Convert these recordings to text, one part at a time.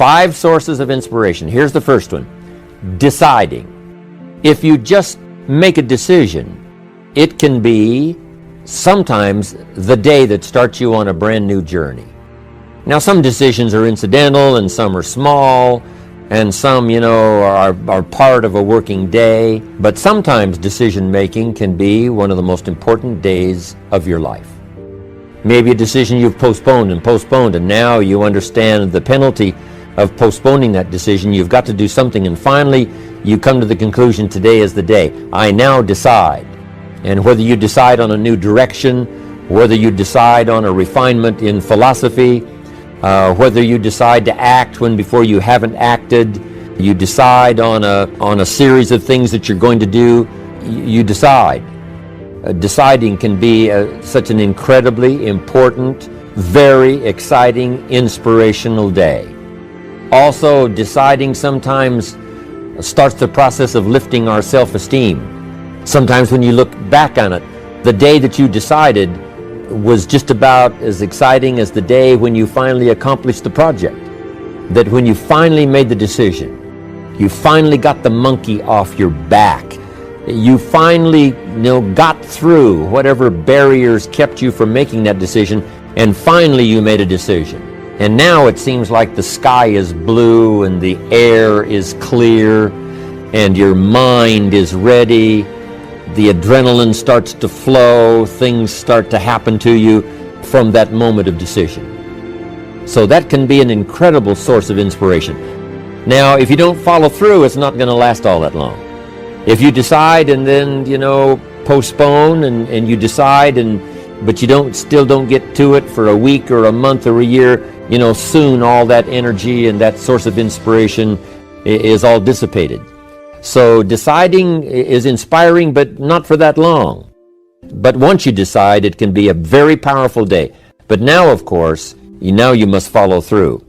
5 sources of inspiration. Here's the first one. Deciding. If you just make a decision, it can be sometimes the day that starts you on a brand new journey. Now, some decisions are incidental and some are small, and some, are part of a working day. But sometimes decision making can be one of the most important days of your life. Maybe a decision you've postponed, and now you understand the penalty of postponing that decision. You've got to do something, and finally you come to the conclusion, today is the day. I now decide. And whether you decide on a new direction, whether you decide on a refinement in philosophy, whether you decide to act when before you haven't acted, you decide on a series of things that you're going to do, you decide. Deciding can be such an incredibly important, very exciting, inspirational day. Also, deciding sometimes starts the process of lifting our self-esteem. Sometimes when you look back on it, the day that you decided was just about as exciting as the day when you finally accomplished the project. That when you finally made the decision, you finally got the monkey off your back. You finally got through whatever barriers kept you from making that decision, and finally you made a decision. And now it seems like the sky is blue and the air is clear and your mind is ready. The adrenaline starts to flow, things start to happen to you from that moment of decision. So that can be an incredible source of inspiration. Now, if you don't follow through, it's not going to last all that long. If you decide and then, postpone and you decide, but you still don't get to it for a week or a month or a year, soon all that energy and that source of inspiration is all dissipated. So deciding is inspiring, but not for that long. But once you decide, it can be a very powerful day. But now, of course, you must follow through.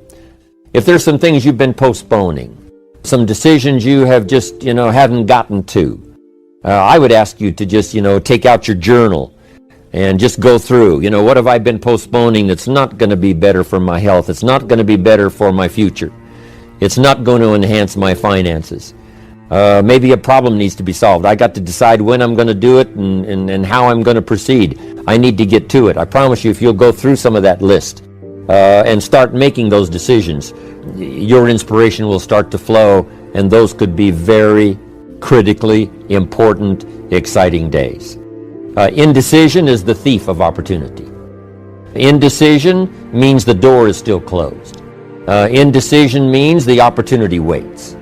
If there's some things you've been postponing, some decisions you have just, haven't gotten to, I would ask you to just, take out your journal and just go through, what have I been postponing that's not going to be better for my health? It's not going to be better for my future. It's not going to enhance my finances. Maybe a problem needs to be solved. I got to decide when I'm going to do it and how I'm going to proceed. I need to get to it. I promise you, if you'll go through some of that list and start making those decisions, your inspiration will start to flow, and those could be very critically important, exciting days. Indecision is the thief of opportunity. Indecision means the door is still closed. Indecision means the opportunity waits.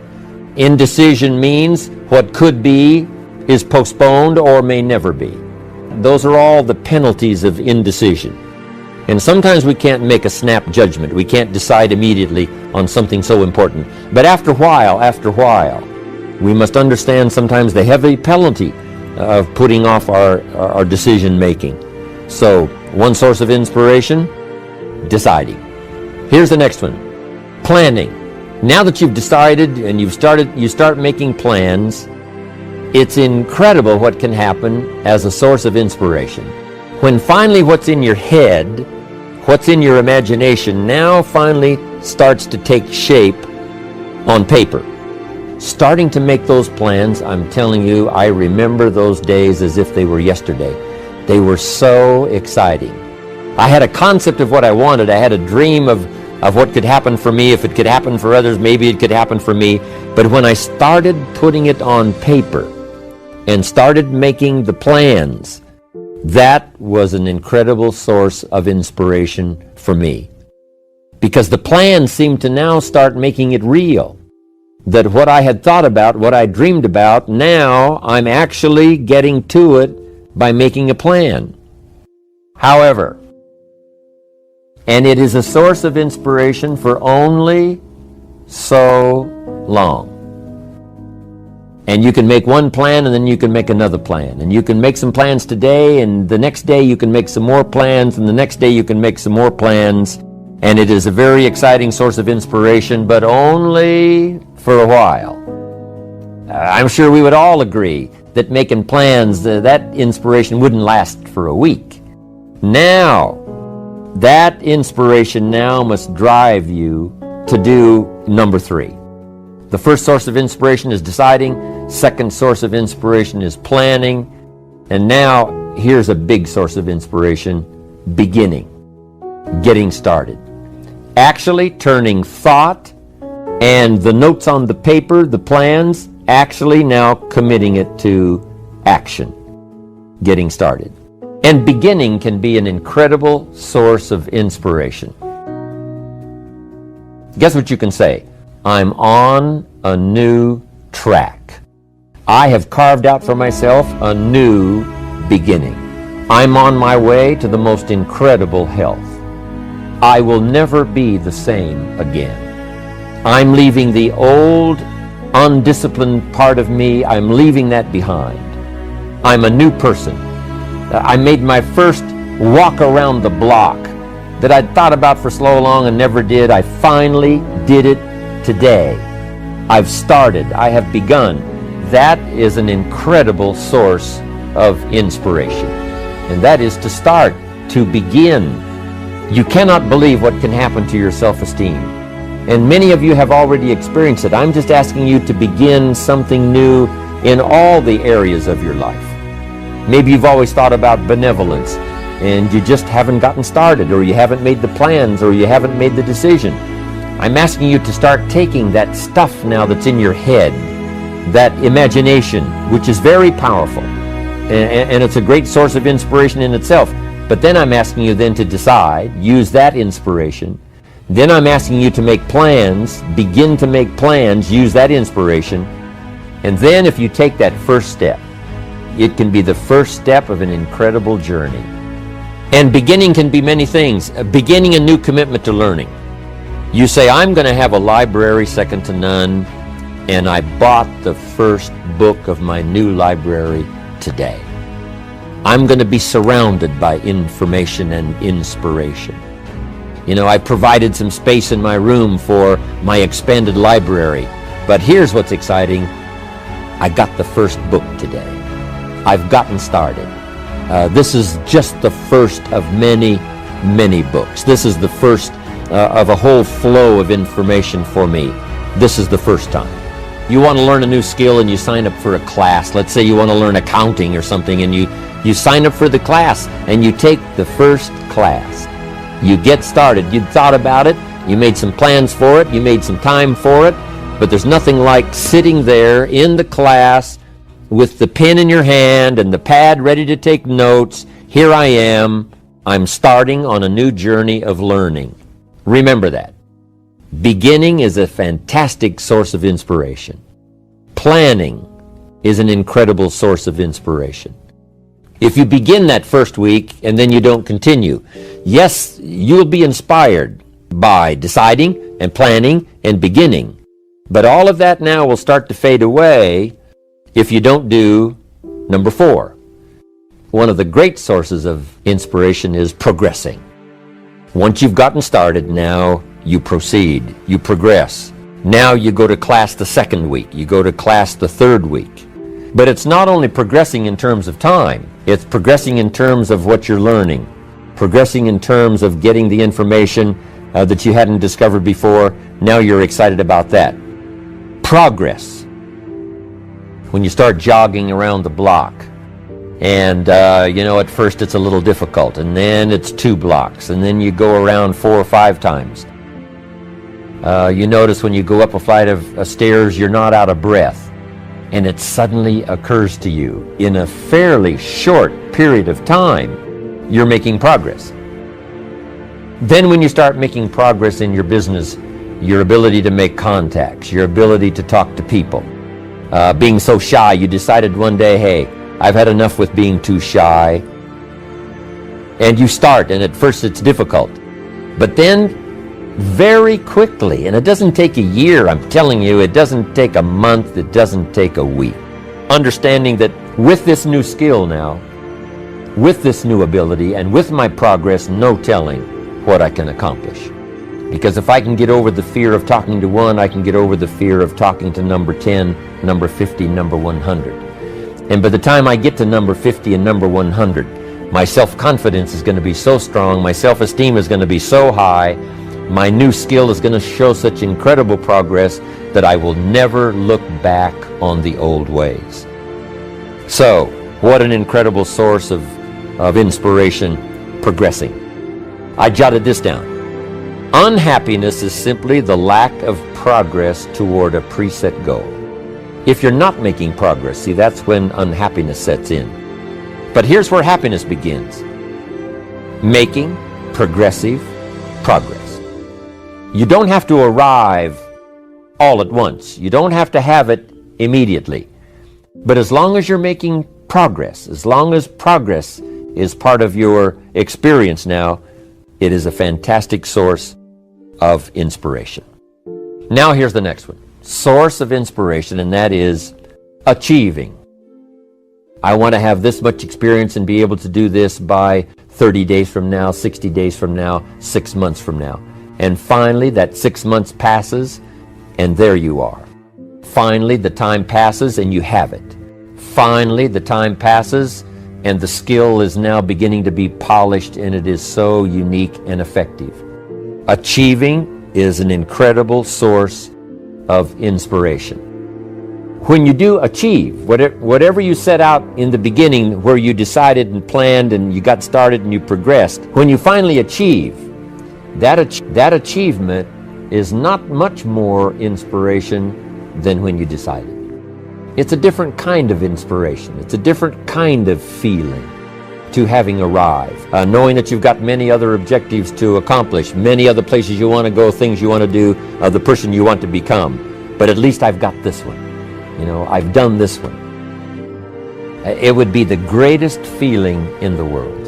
Indecision means what could be is postponed or may never be. Those are all the penalties of indecision. And sometimes we can't make a snap judgment. We can't decide immediately on something so important. But after a while, we must understand sometimes the heavy penalty of putting off our decision making. So, one source of inspiration, deciding. Here's the next one, planning. Now that you've decided and you start making plans, it's incredible what can happen as a source of inspiration. When finally what's in your head, what's in your imagination, now finally starts to take shape on paper. Starting to make those plans, I'm telling you, I remember those days as if they were yesterday. They were so exciting. I had a concept of what I wanted. I had a dream of what could happen for me. If it could happen for others, maybe it could happen for me. But when I started putting it on paper and started making the plans, that was an incredible source of inspiration for me. Because the plans seemed to now start making it real. That what I had thought about, what I dreamed about, now I'm actually getting to it by making a plan. However, and it is a source of inspiration for only so long. And you can make one plan and then you can make another plan. And you can make some plans today, and the next day you can make some more plans, and the next day you can make some more plans. And it is a very exciting source of inspiration, but only for a while. I'm sure we would all agree that making plans, that inspiration wouldn't last for a week. Now, that inspiration now must drive you to do number 3. The first source of inspiration is deciding. Second source of inspiration is planning. And now, here's a big source of inspiration: beginning, getting started. Actually turning thought and the notes on the paper, the plans, actually now committing it to action, getting started. And beginning can be an incredible source of inspiration. Guess what you can say? I'm on a new track. I have carved out for myself a new beginning. I'm on my way to the most incredible health. I will never be the same again. I'm leaving the old, undisciplined part of me. I'm leaving that behind. I'm a new person. I made my first walk around the block that I'd thought about for so long and never did. I finally did it today. I've started. I have begun. That is an incredible source of inspiration. And that is to start, to begin. You cannot believe what can happen to your self-esteem. And many of you have already experienced it. I'm just asking you to begin something new in all the areas of your life. Maybe you've always thought about benevolence and you just haven't gotten started, or you haven't made the plans, or you haven't made the decision. I'm asking you to start taking that stuff now that's in your head, that imagination, which is very powerful, and it's a great source of inspiration in itself. But then I'm asking you then to decide, use that inspiration. Then I'm asking you to make plans, begin to make plans, use that inspiration. And then if you take that first step, it can be the first step of an incredible journey. And beginning can be many things. Beginning a new commitment to learning. You say, I'm going to have a library second to none, and I bought the first book of my new library today. I'm going to be surrounded by information and inspiration. You know, I provided some space in my room for my expanded library. But here's what's exciting. I got the first book today. I've gotten started. This is just the first of many, many books. This is the first of a whole flow of information for me. This is the first time. You want to learn a new skill and you sign up for a class. Let's say you want to learn accounting or something, and you sign up for the class and you take the first class. You get started. You thought about it. You made some plans for it. You made some time for it. But there's nothing like sitting there in the class with the pen in your hand and the pad ready to take notes. Here I am. I'm starting on a new journey of learning. Remember that. Beginning is a fantastic source of inspiration. Planning is an incredible source of inspiration. If you begin that first week and then you don't continue, yes, you'll be inspired by deciding and planning and beginning. But all of that now will start to fade away if you don't do number 4. One of the great sources of inspiration is progressing. Once you've gotten started, now you proceed, you progress. Now you go to class the second week, you go to class the third week. But it's not only progressing in terms of time, it's progressing in terms of what you're learning, progressing in terms of getting the information that you hadn't discovered before. Now you're excited about that. Progress. When you start jogging around the block, and at first it's a little difficult, and then it's 2 blocks, and then you go around 4 or 5 times. You notice when you go up a flight of stairs, you're not out of breath, and it suddenly occurs to you, in a fairly short period of time, you're making progress. Then when you start making progress in your business, your ability to make contacts, your ability to talk to people, being so shy, you decided one day, hey, I've had enough with being too shy. And you start, and at first it's difficult. But then, very quickly, and it doesn't take a year, I'm telling you, it doesn't take a month, it doesn't take a week. Understanding that with this new skill now, with this new ability, and with my progress, no telling what I can accomplish. Because if I can get over the fear of talking to one, I can get over the fear of talking to number 10, number 50, number 100. And by the time I get to number 50 and number 100, my self-confidence is going to be so strong, my self-esteem is going to be so high, My new skill is going to show such incredible progress that I will never look back on the old ways. So, what an incredible source of inspiration, progressing. I jotted this down. Unhappiness is simply the lack of progress toward a preset goal. If you're not making progress, see, that's when unhappiness sets in. But here's where happiness begins. Making progressive progress. You don't have to arrive all at once. You don't have to have it immediately. But as long as you're making progress, as long as progress is part of your experience now, it is a fantastic source of inspiration. Now here's the next one. Source of inspiration, and that is achieving. I want to have this much experience and be able to do this by 30 days from now, 60 days from now, 6 months from now. And finally, that 6 months passes, and there you are. Finally, the time passes, and you have it. Finally, the time passes, and the skill is now beginning to be polished, and it is so unique and effective. Achieving is an incredible source of inspiration. When you do achieve, whatever you set out in the beginning, where you decided and planned and you got started and you progressed, when you finally achieve, that achievement is not much more inspiration than when you decided. It's a different kind of inspiration. It's a different kind of feeling to having arrived. Knowing that you've got many other objectives to accomplish, many other places you want to go, things you want to do, the person you want to become. But at least I've got this one. I've done this one. It would be the greatest feeling in the world.